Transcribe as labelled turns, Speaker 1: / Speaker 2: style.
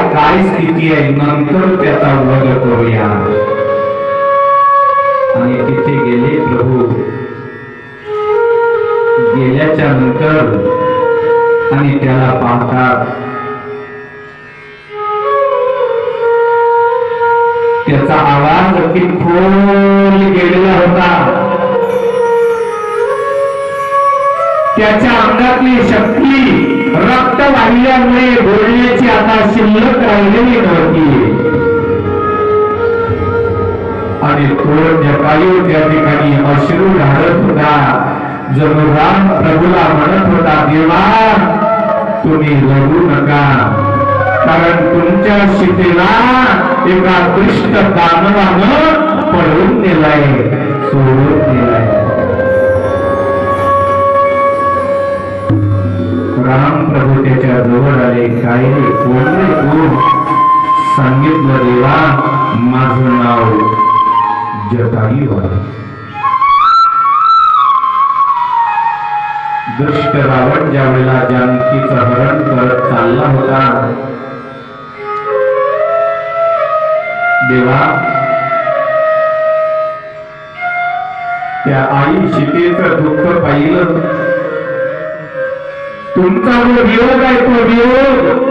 Speaker 1: काय स्थिती आहे नंतर त्याचा वध करूया. आणि तिथे गेले प्रभू. गेल्याच्या नंतर आणि त्याला पाहतात, त्याचा आवाज अगदी खोल गेलेला होता. त्याच्या अंगातली शक्ती रक्त वाहिल्यामुळे बोलण्याची आता शिल्लक राहिलेली नव्हती. आणि तो जटायू त्या ठिकाणी अश्रू ढाळत होता. जणू राम प्रभूला म्हणत होता, देवा तुम्ही रडू नका, कारण तुमच्या सीतेला एका दुष्ट दानवानं पळवून नेलाय, सोडून नेलाय. राम प्रभू त्याच्या जवळ आले. काय बोलले तू? सांगितलं, देवा माझं नाव जटायू आहे. दुष्ट रावण ज्या वेळेला जानकीचं हरण करत चालला होता, देवा त्या आई सीतेचं दुःख पाहिलं. तुमचा जो वियोग आहे तो वियोग